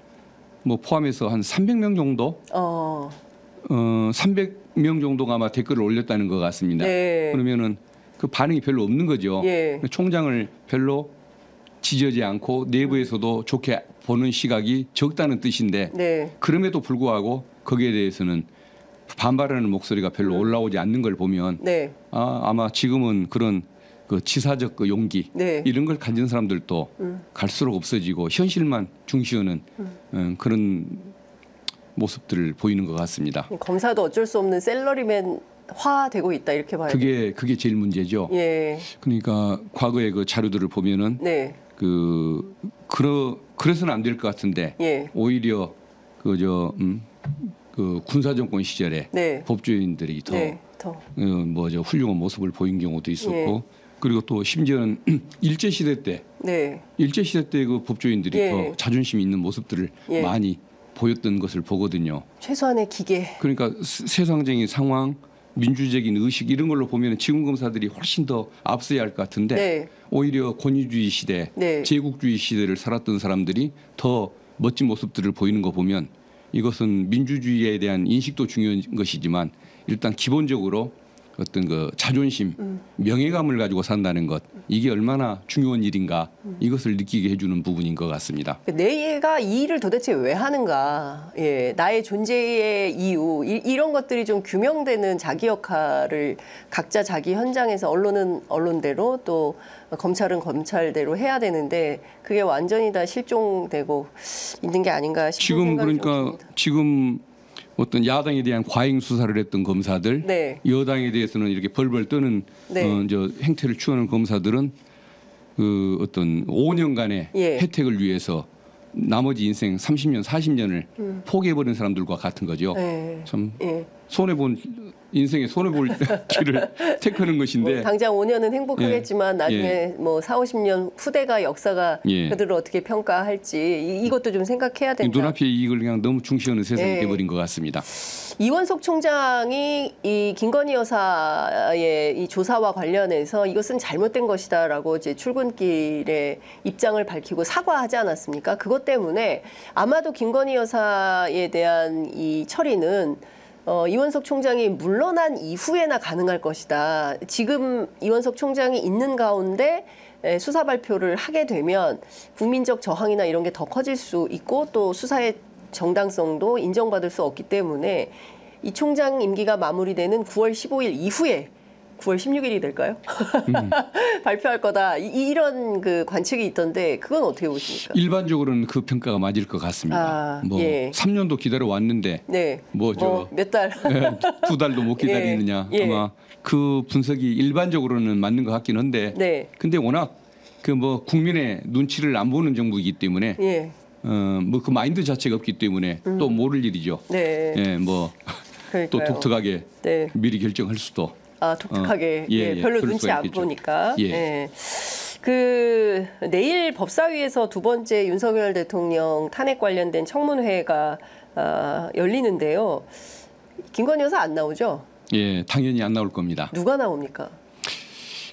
[SPEAKER 2] 뭐 포함해서 한 300명 정도 300명 정도가 아마 댓글을 올렸다는 것 같습니다. 그러면은 그 반응이 별로 없는 거죠. 총장을 별로 지지하지 않고 내부에서도 좋게 보는 시각이 적다는 뜻인데 그럼에도 불구하고 거기에 대해서는 반발하는 목소리가 별로 올라오지 않는 걸 보면 아마 지금은 그런 그 지사적 그 용기 이런 걸 가진 사람들도 갈수록 없어지고 현실만 중시하는 그런 모습들을 보이는 것 같습니다.
[SPEAKER 1] 검사도 어쩔 수 없는 샐러리맨화되고 있다 이렇게 봐요.
[SPEAKER 2] 그게 제일 문제죠. 그러니까 과거의 그 자료들을 보면은 그래서는 안 될 것 같은데 오히려 그 군사정권 시절에 법조인들이 더 훌륭한 모습을 보인 경우도 있었고 그리고 또 심지어는 일제 시대 때 그 법조인들이 더 자존심 있는 모습들을 많이 보였던 것을 보거든요.
[SPEAKER 1] 최소한의 기계.
[SPEAKER 2] 그러니까 세상적인 상황, 민주적인 의식 이런 걸로 보면 지금 검사들이 훨씬 더 앞서야 할 것 같은데 오히려 권위주의 시대, 제국주의 시대를 살았던 사람들이 더 멋진 모습들을 보이는 거 보면 이것은 민주주의에 대한 인식도 중요한 것이지만 일단 기본적으로 어떤 그 자존심, 명예감을 가지고 산다는 것 이게 얼마나 중요한 일인가 이것을 느끼게 해주는 부분인 것 같습니다.
[SPEAKER 1] 내가 이 일을 도대체 왜 하는가, 나의 존재의 이유 이런 것들이 좀 규명되는 자기 역할을 각자 자기 현장에서 언론은 언론대로 또 검찰은 검찰대로 해야 되는데 그게 완전히 다 실종되고 있는 게 아닌가 싶은
[SPEAKER 2] 지금
[SPEAKER 1] 생각이
[SPEAKER 2] 그러니까 듭니다. 지금 어떤 야당에 대한 과잉 수사를 했던 검사들, 여당에 대해서는 이렇게 벌벌 떠는 행태를 취하는 검사들은 그 어떤 5년간의 혜택을 위해서 나머지 인생 30년, 40년을 포기해버린 사람들과 같은 거죠. 참 손해 본 인생에 손해 볼 길을 택하는 것인데
[SPEAKER 1] 당장 5년은 행복하겠지만 나중에 뭐 4, 50년 후대가 역사가 그들을 어떻게 평가할지 이것도 좀 생각해야 된다.
[SPEAKER 2] 눈앞의 이익을 그냥 너무 중시하는 세상이 돼버린 것 같습니다.
[SPEAKER 1] 이원석 총장이 이 김건희 여사의 이 조사와 관련해서 이것은 잘못된 것이다라고 이제 출근길에 입장을 밝히고 사과하지 않았습니까? 그것 때문에 아마도 김건희 여사에 대한 이 처리는 이원석 총장이 물러난 이후에나 가능할 것이다. 지금 이원석 총장이 있는 가운데 수사 발표를 하게 되면 국민적 저항이나 이런 게 더 커질 수 있고 또 수사의 정당성도 인정받을 수 없기 때문에 이 총장 임기가 마무리되는 9월 15일 이후에 9월 16일이 될까요? 발표할 거다. 이런 그 관측이 있던데 그건 어떻게 보십니까?
[SPEAKER 2] 일반적으로는 그 평가가 맞을 것 같습니다. 3년도 기다려 왔는데
[SPEAKER 1] 몇 달,
[SPEAKER 2] 2달도 못 기다리느냐. 아마 그 분석이 일반적으로는 맞는 것 같긴 한데, 근데 워낙 그 뭐 국민의 눈치를 안 보는 정부이기 때문에. 뭐 그 마인드 자체가 없기 때문에 또 모를 일이죠. 또 독특하게 미리 결정할 수도.
[SPEAKER 1] 독특하게 별로 눈치 안 보니까. 그 내일 법사위에서 두 번째 윤석열 대통령 탄핵 관련된 청문회가 열리는데요. 김건희 여사 안 나오죠?
[SPEAKER 2] 예, 당연히 안 나올 겁니다.
[SPEAKER 1] 누가 나옵니까?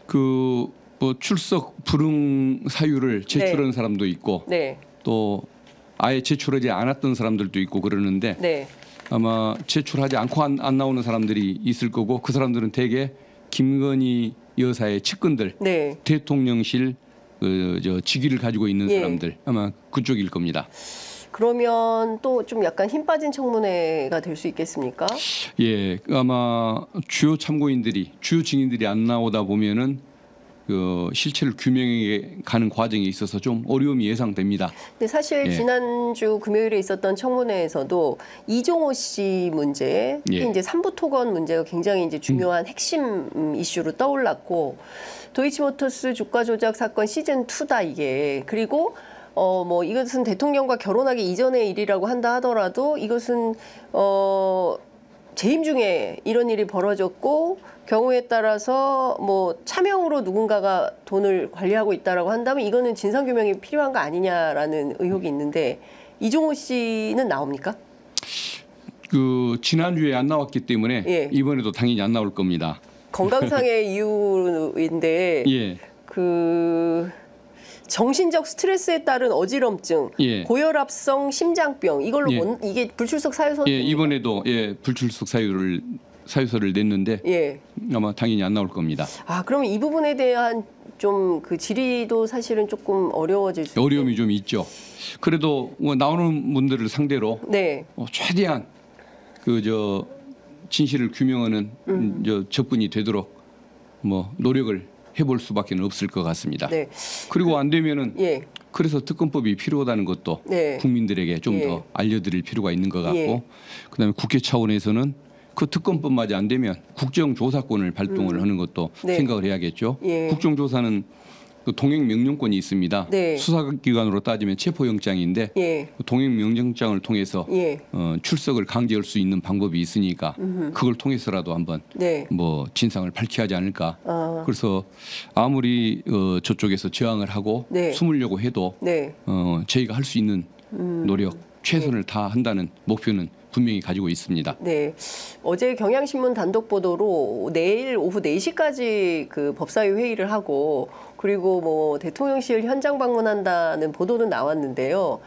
[SPEAKER 2] 그 뭐 출석 불응 사유를 제출한 사람도 있고, 또 아예 제출하지 않았던 사람들도 있고 그러는데 아마 제출하지 않고 안 나오는 사람들이 있을 거고 그 사람들은 대개 김건희 여사의 측근들, 대통령실 저 직위를 가지고 있는 사람들 아마 그쪽일 겁니다.
[SPEAKER 1] 그러면 또 좀 약간 힘 빠진 청문회가 될 수 있겠습니까?
[SPEAKER 2] 예, 아마 주요 참고인들이 주요 증인들이 안 나오다 보면은 그 실체를 규명해 가는 과정에 있어서 좀 어려움이 예상됩니다.
[SPEAKER 1] 근데 사실 지난주 금요일에 있었던 청문회에서도 이종호 씨 문제, 특히 이제 삼부토건 문제가 굉장히 이제 중요한 핵심 이슈로 떠올랐고, 도이치모터스 주가 조작 사건 시즌 2다 이게. 그리고 뭐 이것은 대통령과 결혼하기 이전의 일이라고 한다 하더라도 이것은 재임 중에 이런 일이 벌어졌고 경우에 따라서 뭐 차명으로 누군가가 돈을 관리하고 있다라고 한다면 이거는 진상규명이 필요한 거 아니냐라는 의혹이 있는데 이종호 씨는 나옵니까?
[SPEAKER 2] 그 지난주에 안 나왔기 때문에 이번에도 당연히 안 나올 겁니다.
[SPEAKER 1] 건강상의 이유인데 그 정신적 스트레스에 따른 어지럼증, 고혈압성 심장병 이걸로 이게 불출석 사유서
[SPEAKER 2] 이번에도 불출석 사유서를 냈는데 아마 당연히 안 나올 겁니다.
[SPEAKER 1] 그러면 이 부분에 대한 좀 그 질의도 사실은 조금 어려워질 수
[SPEAKER 2] 어려움이 좀 있죠. 그래도 뭐 나오는 분들을 상대로 최대한 그 저 진실을 규명하는 저 접근이 되도록 뭐 노력을 해볼 수밖에 없을 것 같습니다. 그리고 안 되면은 그래서 특검법이 필요하다는 것도 국민들에게 좀 더 알려드릴 필요가 있는 것 같고, 그다음에 국회 차원에서는 그 특검법마저 안 되면 국정조사권을 발동을 하는 것도 생각을 해야겠죠. 국정조사는 그 동행명령권이 있습니다. 수사기관으로 따지면 체포영장인데 그 동행명령장을 통해서 출석을 강제할 수 있는 방법이 있으니까 그걸 통해서라도 한번 뭐 진상을 밝혀야 하지 않을까. 그래서 아무리 저쪽에서 저항을 하고 숨으려고 해도 저희가 할 수 있는 노력 최선을 다한다는 목표는 분명히 가지고 있습니다.
[SPEAKER 1] 어제 경향신문 단독 보도로 내일 오후 4시까지 그 법사위 회의를 하고 그리고 뭐 대통령실 현장 방문한다는 보도는 나왔는데요.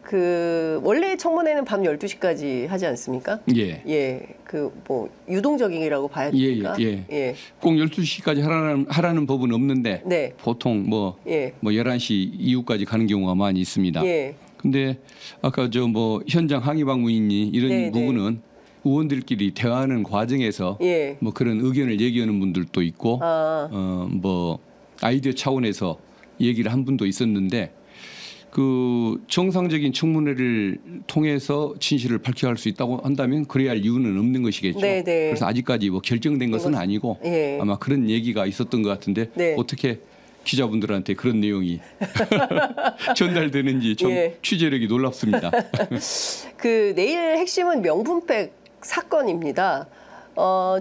[SPEAKER 1] 그 원래 청문회는 밤 12시까지 하지 않습니까? 그 뭐 유동적이라고 봐야 됩니까?
[SPEAKER 2] 꼭 12시까지 하라는 법은 없는데 보통 뭐 11시 이후까지 가는 경우가 많이 있습니다. 근데 아까 저 뭐 현장 항의 방문이니 이런 부분은 의원들끼리 대화하는 과정에서 뭐 그런 의견을 얘기하는 분들도 있고 뭐 아이디어 차원에서 얘기를 한 분도 있었는데 그 정상적인 청문회를 통해서 진실을 밝혀야 할 수 있다고 한다면 그래야 할 이유는 없는 것이겠죠. 그래서 아직까지 뭐 결정된 것은 아니고 아마 그런 얘기가 있었던 것 같은데 어떻게 기자분들한테 그런 내용이 전달되는지 좀 취재력이 놀랍습니다.
[SPEAKER 1] 그 내일 핵심은 명품백 사건입니다.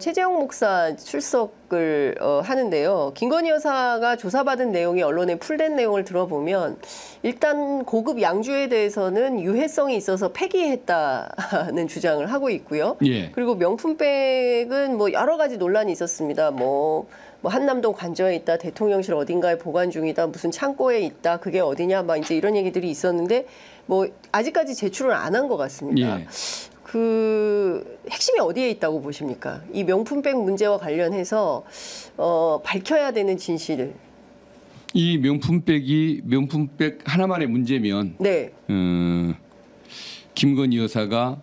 [SPEAKER 1] 최재형 목사 출석을 하는데요. 김건희 여사가 조사받은 내용이 언론에 풀된 내용을 들어보면 일단 고급 양주에 대해서는 유해성이 있어서 폐기했다는 주장을 하고 있고요.
[SPEAKER 2] 예.
[SPEAKER 1] 그리고 명품백은 뭐 여러 가지 논란이 있었습니다. 뭐 한남동 관저에 있다, 대통령실 어딘가에 보관 중이다, 무슨 창고에 있다, 그게 어디냐, 막 이제 이런 얘기들이 있었는데 뭐 아직까지 제출을 안 한 것 같습니다.
[SPEAKER 2] 예.
[SPEAKER 1] 그 핵심이 어디에 있다고 보십니까? 이 명품백 문제와 관련해서 밝혀야 되는 진실.
[SPEAKER 2] 이 명품백 하나만의 문제면
[SPEAKER 1] 네.
[SPEAKER 2] 김건희 여사가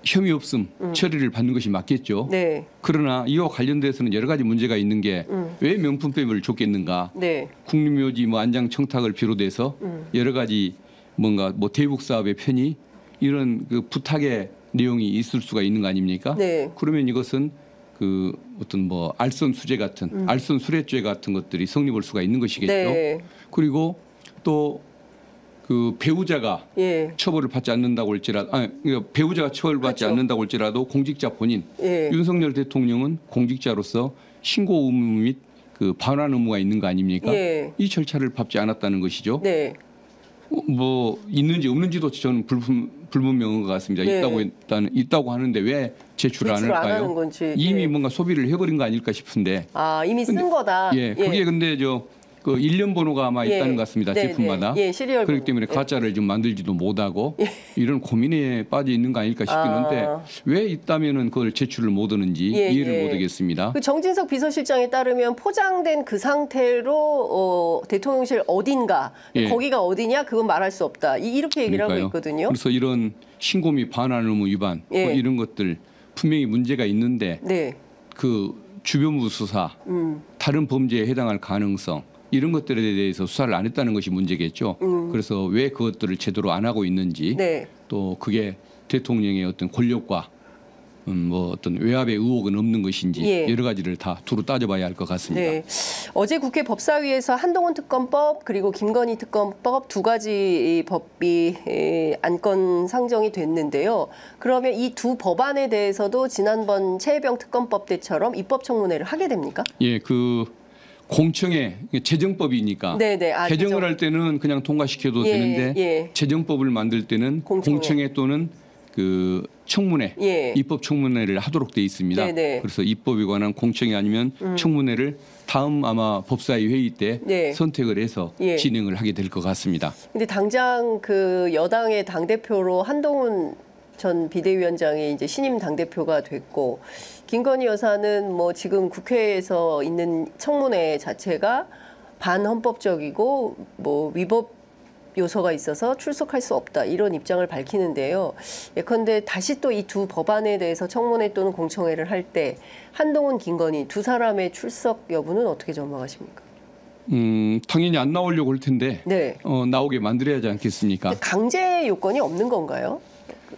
[SPEAKER 2] 혐의 없음 처리를 받는 것이 맞겠죠.
[SPEAKER 1] 네.
[SPEAKER 2] 그러나 이와 관련돼서는 여러 가지 문제가 있는 게 왜 명품백을 줬겠는가?
[SPEAKER 1] 네.
[SPEAKER 2] 국립묘지 뭐 안장 청탁을 비롯해서 여러 가지 뭔가 뭐 대북 사업의 편의 이런 그 부탁의 내용이 있을 수가 있는 거 아닙니까?
[SPEAKER 1] 네.
[SPEAKER 2] 그러면 이것은 그 어떤 뭐 알선 수재 같은 알선 수뢰죄 같은 것들이 성립할 수가 있는 것이겠죠.
[SPEAKER 1] 네.
[SPEAKER 2] 그리고 또 그 배우자가
[SPEAKER 1] 예.
[SPEAKER 2] 처벌을 받지 않는다고 할지라도 배우자가 처벌받지
[SPEAKER 1] 그렇죠.
[SPEAKER 2] 않는다고 할지라도 공직자 본인
[SPEAKER 1] 예.
[SPEAKER 2] 윤석열 대통령은 공직자로서 신고 의무 및 그 반환 의무가 있는 거 아닙니까?
[SPEAKER 1] 예.
[SPEAKER 2] 이 절차를 밟지 않았다는 것이죠.
[SPEAKER 1] 네.
[SPEAKER 2] 뭐 있는지 없는지도 저는 불분명한 것 같습니다.
[SPEAKER 1] 네.
[SPEAKER 2] 있다고 하는데 왜 제출을 안
[SPEAKER 1] 제출을 안
[SPEAKER 2] 할까요?
[SPEAKER 1] 하는 건지.
[SPEAKER 2] 이미
[SPEAKER 1] 예.
[SPEAKER 2] 뭔가 소비를 해버린 거 아닐까 싶은데.
[SPEAKER 1] 이미 쓴 거다.
[SPEAKER 2] 예, 그게 근데 그 일련 번호가 아마
[SPEAKER 1] 예.
[SPEAKER 2] 있다는 것 같습니다.
[SPEAKER 1] 네,
[SPEAKER 2] 제품마다.
[SPEAKER 1] 네. 예, 시리얼
[SPEAKER 2] 그렇기
[SPEAKER 1] 번호.
[SPEAKER 2] 때문에
[SPEAKER 1] 예.
[SPEAKER 2] 가짜를 좀 만들지도 못하고 이런 고민에 빠져 있는 거 아닐까 싶긴 한데 왜 있다면은 그걸 제출을 못 하는지
[SPEAKER 1] 예,
[SPEAKER 2] 이해를
[SPEAKER 1] 예.
[SPEAKER 2] 못 하겠습니다.
[SPEAKER 1] 그 정진석 비서실장에 따르면 포장된 그 상태로 대통령실 어딘가
[SPEAKER 2] 예.
[SPEAKER 1] 거기가 어디냐 그건 말할 수 없다. 이렇게 얘기를
[SPEAKER 2] 그러니까요.
[SPEAKER 1] 하고 있거든요.
[SPEAKER 2] 그래서 이런 신고 및 반환 의무 위반
[SPEAKER 1] 예.
[SPEAKER 2] 뭐 이런 것들 분명히 문제가 있는데
[SPEAKER 1] 네.
[SPEAKER 2] 그 주변부 수사 다른 범죄에 해당할 가능성 이런 것들에 대해서 수사를 안 했다는 것이 문제겠죠. 그래서 왜 그것들을 제대로 안 하고 있는지
[SPEAKER 1] 네.
[SPEAKER 2] 또 그게 대통령의 어떤 권력과 뭐 어떤 외압의 의혹은 없는 것인지
[SPEAKER 1] 예.
[SPEAKER 2] 여러 가지를 다 두루 따져봐야 할 것 같습니다.
[SPEAKER 1] 네. 어제 국회 법사위에서 한동훈 특검법 그리고 김건희 특검법 두 가지 법이 안건 상정이 됐는데요. 그러면 이 두 법안에 대해서도 지난번 최혜병 특검법 때처럼 입법 청문회를 하게 됩니까?
[SPEAKER 2] 예, 그 공청회 재정법이니까
[SPEAKER 1] 네네.
[SPEAKER 2] 개정을 할 때는 그냥 통과시켜도
[SPEAKER 1] 예,
[SPEAKER 2] 되는데
[SPEAKER 1] 예.
[SPEAKER 2] 재정법을 만들 때는 공청회 또는 그 청문회,
[SPEAKER 1] 예.
[SPEAKER 2] 입법 청문회를 하도록 돼 있습니다.
[SPEAKER 1] 네네.
[SPEAKER 2] 그래서 입법에 관한 공청회 아니면 청문회를 다음 아마 법사위 회의 때
[SPEAKER 1] 네.
[SPEAKER 2] 선택을 해서
[SPEAKER 1] 예.
[SPEAKER 2] 진행을 하게 될 것 같습니다.
[SPEAKER 1] 근데 당장 그 여당의 당대표로 한동훈 전 비대위원장이 이제 신임 당대표가 됐고 김건희 여사는 뭐 지금 국회에서 있는 청문회 자체가 반헌법적이고 뭐 위법 요소가 있어서 출석할 수 없다 이런 입장을 밝히는데요. 예컨대 다시 또 이 두 법안에 대해서 청문회 또는 공청회를 할 때 한동훈, 김건희 두 사람의 출석 여부는 어떻게 전망하십니까?
[SPEAKER 2] 당연히 안 나오려고 할 텐데
[SPEAKER 1] 네.
[SPEAKER 2] 나오게 만들어야 하지 않겠습니까?
[SPEAKER 1] 강제 요건이 없는 건가요?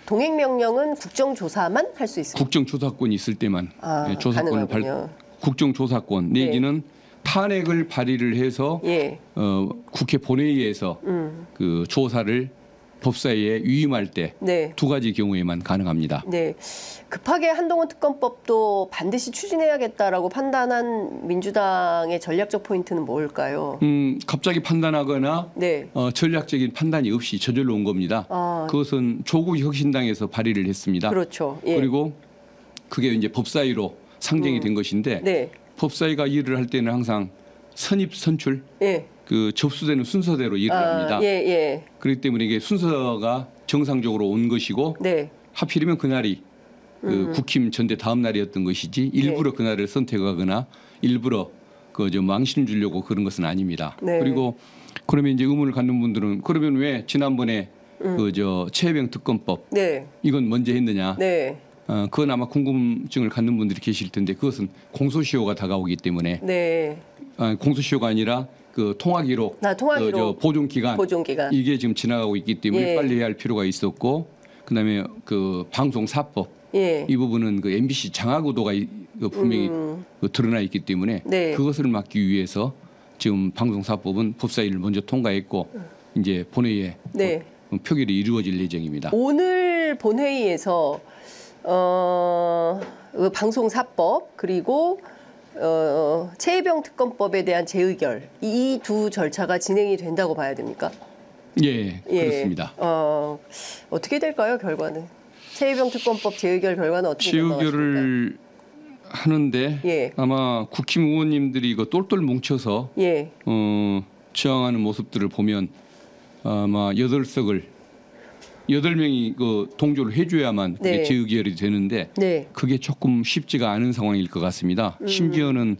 [SPEAKER 1] 동행 명령은 국정조사만 할 수 있습니다.
[SPEAKER 2] 국정조사권이 있을 때만 조사권을
[SPEAKER 1] 가능하군요.
[SPEAKER 2] 국정조사권 내지는 탄핵을 발의를 해서
[SPEAKER 1] 예.
[SPEAKER 2] 국회 본회의에서 그 조사를 법사위에 위임할 때 두
[SPEAKER 1] 네.
[SPEAKER 2] 가지 경우에만 가능합니다.
[SPEAKER 1] 네. 급하게 한동훈 특검법도 반드시 추진해야겠다라고 판단한 민주당의 전략적 포인트는 뭘까요?
[SPEAKER 2] 갑자기 판단하거나
[SPEAKER 1] 네.
[SPEAKER 2] 전략적인 판단이 없이 저절로 온 겁니다. 그것은 조국 혁신당에서 발의를 했습니다.
[SPEAKER 1] 그렇죠. 예.
[SPEAKER 2] 그리고 그게 이제 법사위로 상정이 된 것인데
[SPEAKER 1] 네.
[SPEAKER 2] 법사위가 일을 할 때는 항상 선입 선출
[SPEAKER 1] 예.
[SPEAKER 2] 그 접수되는 순서대로 일을 합니다.
[SPEAKER 1] 예, 예.
[SPEAKER 2] 그렇기 때문에 이게 순서가 정상적으로 온 것이고
[SPEAKER 1] 네.
[SPEAKER 2] 하필이면 그날이 그 국힘 전대 다음 날이었던 것이지 일부러 그날을 선택하거나 일부러 그저 망신 주려고 그런 것은 아닙니다.
[SPEAKER 1] 네.
[SPEAKER 2] 그리고 그러면 이제 의문을 갖는 분들은 그러면 왜 지난번에 그저 최혜병 특검법
[SPEAKER 1] 네.
[SPEAKER 2] 이건 먼저 했느냐?
[SPEAKER 1] 네.
[SPEAKER 2] 그건 아마 궁금증을 갖는 분들이 계실 텐데 그것은 공소시효가 다가오기 때문에
[SPEAKER 1] 네.
[SPEAKER 2] 공소시효가 아니라 그 통화기록,
[SPEAKER 1] 통화기록.
[SPEAKER 2] 보존기간
[SPEAKER 1] 보존기간.
[SPEAKER 2] 이게 지금 지나가고 있기 때문에
[SPEAKER 1] 예.
[SPEAKER 2] 빨리 해야 할 필요가 있었고 그다음에 그 방송사법
[SPEAKER 1] 예.
[SPEAKER 2] 이 부분은 그 MBC 장악 의도가 분명히 드러나 있기 때문에
[SPEAKER 1] 네.
[SPEAKER 2] 그것을 막기 위해서 지금 방송사법은 법사위를 먼저 통과했고 이제 본회의에
[SPEAKER 1] 네.
[SPEAKER 2] 표결이 이루어질 예정입니다.
[SPEAKER 1] 오늘 본회의에서 방송사법 그리고 최혜병 특검법에 대한 재의결 이 두 절차가 진행이 된다고 봐야 됩니까?
[SPEAKER 2] 예, 그렇습니다.
[SPEAKER 1] 어떻게 될까요, 결과는? 최혜병 특검법 재의결 결과는 어떻게 될까요?
[SPEAKER 2] 재의결을 하는데 아마 국힘 의원님들이 이거 똘똘 뭉쳐서 저항하는 모습들을 보면 아마 8명이 그 동조를 해줘야만 그게 재의결이 되는데 그게 조금 쉽지가 않은 상황일 것 같습니다. 심지어는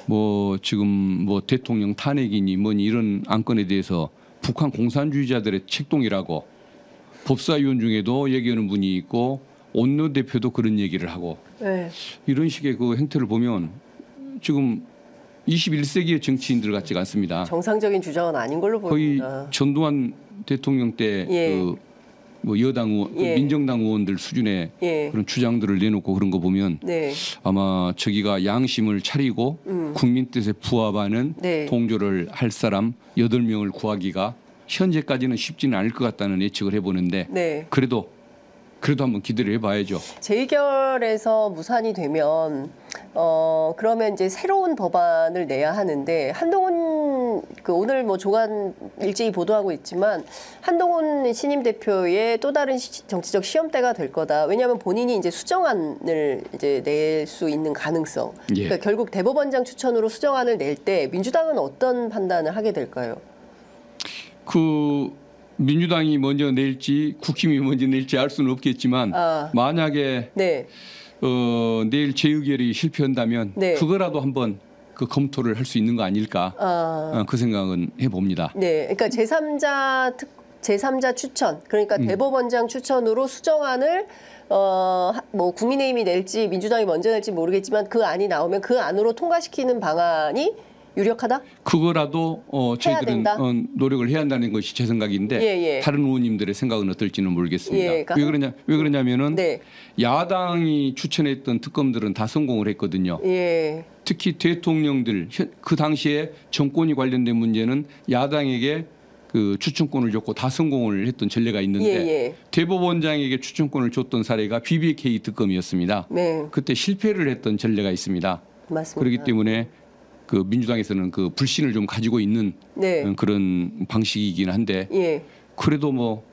[SPEAKER 2] 뭐 지금 뭐 대통령 탄핵이니 뭐니 이런 안건에 대해서 북한 공산주의자들의 책동이라고 법사위원 중에도 얘기하는 분이 있고 원내대표도 그런 얘기를 하고 이런 식의 그 행태를 보면 지금 21세기의 정치인들 같지가 않습니다.
[SPEAKER 1] 정상적인 주장은 아닌 걸로 보입니다.
[SPEAKER 2] 거의 전두환 대통령 때 그 뭐 여당 의원, 민정당 의원들 수준의 그런 주장들을 내놓고 그런 거 보면 아마 저기가 양심을 차리고 국민 뜻에 부합하는 동조를 할 사람 8명을 구하기가 현재까지는 쉽지는 않을 것 같다는 예측을 해보는데 그래도 한번 기대를 해봐야죠.
[SPEAKER 1] 재의결에서 무산이 되면 그러면 이제 새로운 법안을 내야 하는데 한동훈 오늘 뭐 조간 일제히 보도하고 있지만 한동훈 신임 대표의 또 다른 정치적 시험대가 될 거다. 왜냐하면 본인이 이제 수정안을 이제 낼 수 있는 가능성. 그러니까 결국 대법원장 추천으로 수정안을 낼 때 민주당은 어떤 판단을 하게 될까요?
[SPEAKER 2] 민주당이 먼저 낼지 국힘이 먼저 낼지 알 수는 없겠지만 만약에 내일 재의결이 실패한다면 그거라도 한번 그 검토를 할 수 있는 거 아닐까 그 생각은 해봅니다.
[SPEAKER 1] 그러니까 제3자 추천 그러니까 대법원장 추천으로 수정안을 뭐 국민의힘이 낼지 민주당이 먼저 낼지 모르겠지만 그 안이 나오면 그 안으로 통과시키는 방안이 유력하다?
[SPEAKER 2] 그거라도 저희들은 노력을 해야 한다는 것이 제 생각인데 다른 의원님들의 생각은 어떨지는 모르겠습니다. 그러니까 왜 그러냐면은 야당이 추천했던 특검들은 다 성공을 했거든요. 특히 대통령들 그 당시에 정권이 관련된 문제는 야당에게 그 추천권을 줬고 다 성공을 했던 전례가 있는데 대법원장에게 추천권을 줬던 사례가 BBK 특검이었습니다. 그때 실패를 했던 전례가 있습니다.
[SPEAKER 1] 맞습니다.
[SPEAKER 2] 그렇기 때문에 그 민주당에서는 그 불신을 좀 가지고 있는 그런 방식이긴 한데 그래도 뭐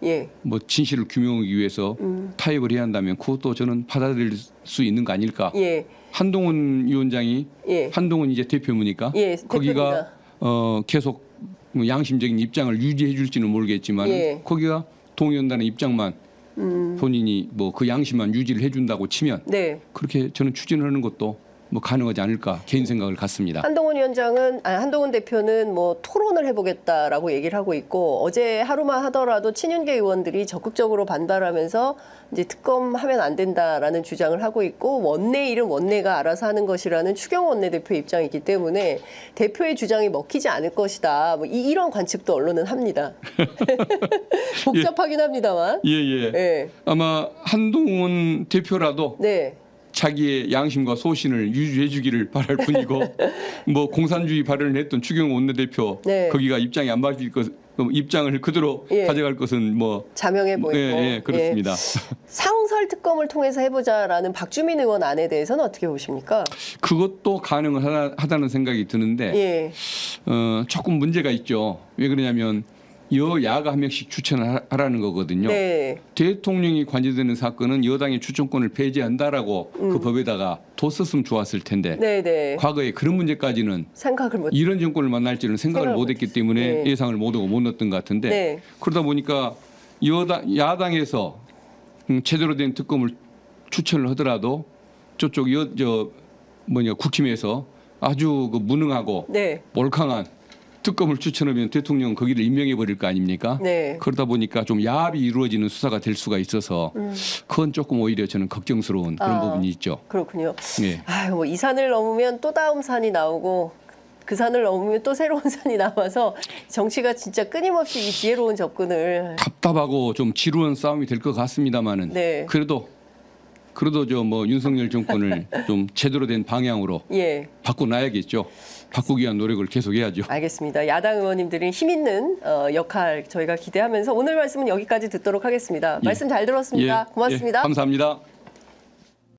[SPEAKER 2] 진실을 규명하기 위해서 타협을 해야 한다면 그것도 저는 받아들일 수 있는 거 아닐까. 한동훈 위원장이 한동훈 이제 대표니까 거기가 계속 양심적인 입장을 유지해 줄지는 모르겠지만 거기가 동의한다는 입장만 본인이 뭐 그 양심만 유지를 해준다고 치면 그렇게 저는 추진하는 것도 뭐 가능하지 않을까 개인 생각을 갖습니다.
[SPEAKER 1] 한동훈 대표는 뭐 토론을 해보겠다라고 얘기를 하고 있고 어제 하루만 하더라도 친윤계 의원들이 적극적으로 반발하면서 이제 특검하면 안 된다라는 주장을 하고 있고 원내 일은 원내가 알아서 하는 것이라는 추경호 원내대표 입장이기 때문에 대표의 주장이 먹히지 않을 것이다. 뭐 이런 관측도 언론은 합니다. 복잡하긴 합니다만.
[SPEAKER 2] 아마 한동훈 대표라도. 자기의 양심과 소신을 유지해 주기를 바랄 뿐이고 뭐 공산주의 발언을 했던 추경호 원내대표 거기가 입장이 안 맞을 것 입장을 그대로 가져갈 것은 뭐
[SPEAKER 1] 자명해 보이고
[SPEAKER 2] 그렇습니다.
[SPEAKER 1] 상설 특검을 통해서 해보자라는 박주민 의원 안에 대해서는 어떻게 보십니까?
[SPEAKER 2] 그것도 가능하다는 생각이 드는데 조금 문제가 있죠. 왜 그러냐면 여야가 한 명씩 추천하라는 거거든요. 대통령이 관여되는 사건은 여당의 추천권을 배제한다라고 그 법에다가 뒀었으면 좋았을 텐데 과거에 그런 문제까지는 이런 정권을 만날지는 생각을 못했기 때문에 예상을 못하고 못 넣었던 것 같은데 그러다 보니까 야당에서 제대로 된 특검을 추천을 하더라도 저쪽 국힘에서 아주 그 무능하고 몰캉한 특검을 추천하면 대통령은 거기를 임명해 버릴 거 아닙니까? 그러다 보니까 좀 야합이 이루어지는 수사가 될 수가 있어서 그건 조금 오히려 저는 걱정스러운 그런 부분이 있죠.
[SPEAKER 1] 그렇군요. 뭐 이 산을 넘으면 또 다음 산이 나오고 그 산을 넘으면 또 새로운 산이 나와서 정치가 진짜 끊임없이 이 지혜로운 접근을
[SPEAKER 2] 답답하고 좀 지루한 싸움이 될 것 같습니다만은 그래도 저 뭐 윤석열 정권을 좀 제대로 된 방향으로 바꿔놔야겠죠. 바꾸기 위한 노력을 계속해야죠.
[SPEAKER 1] 알겠습니다. 야당 의원님들이 힘 있는 역할 저희가 기대하면서 오늘 말씀은 여기까지 듣도록 하겠습니다. 말씀 잘 들었습니다. 고맙습니다.
[SPEAKER 2] 감사합니다.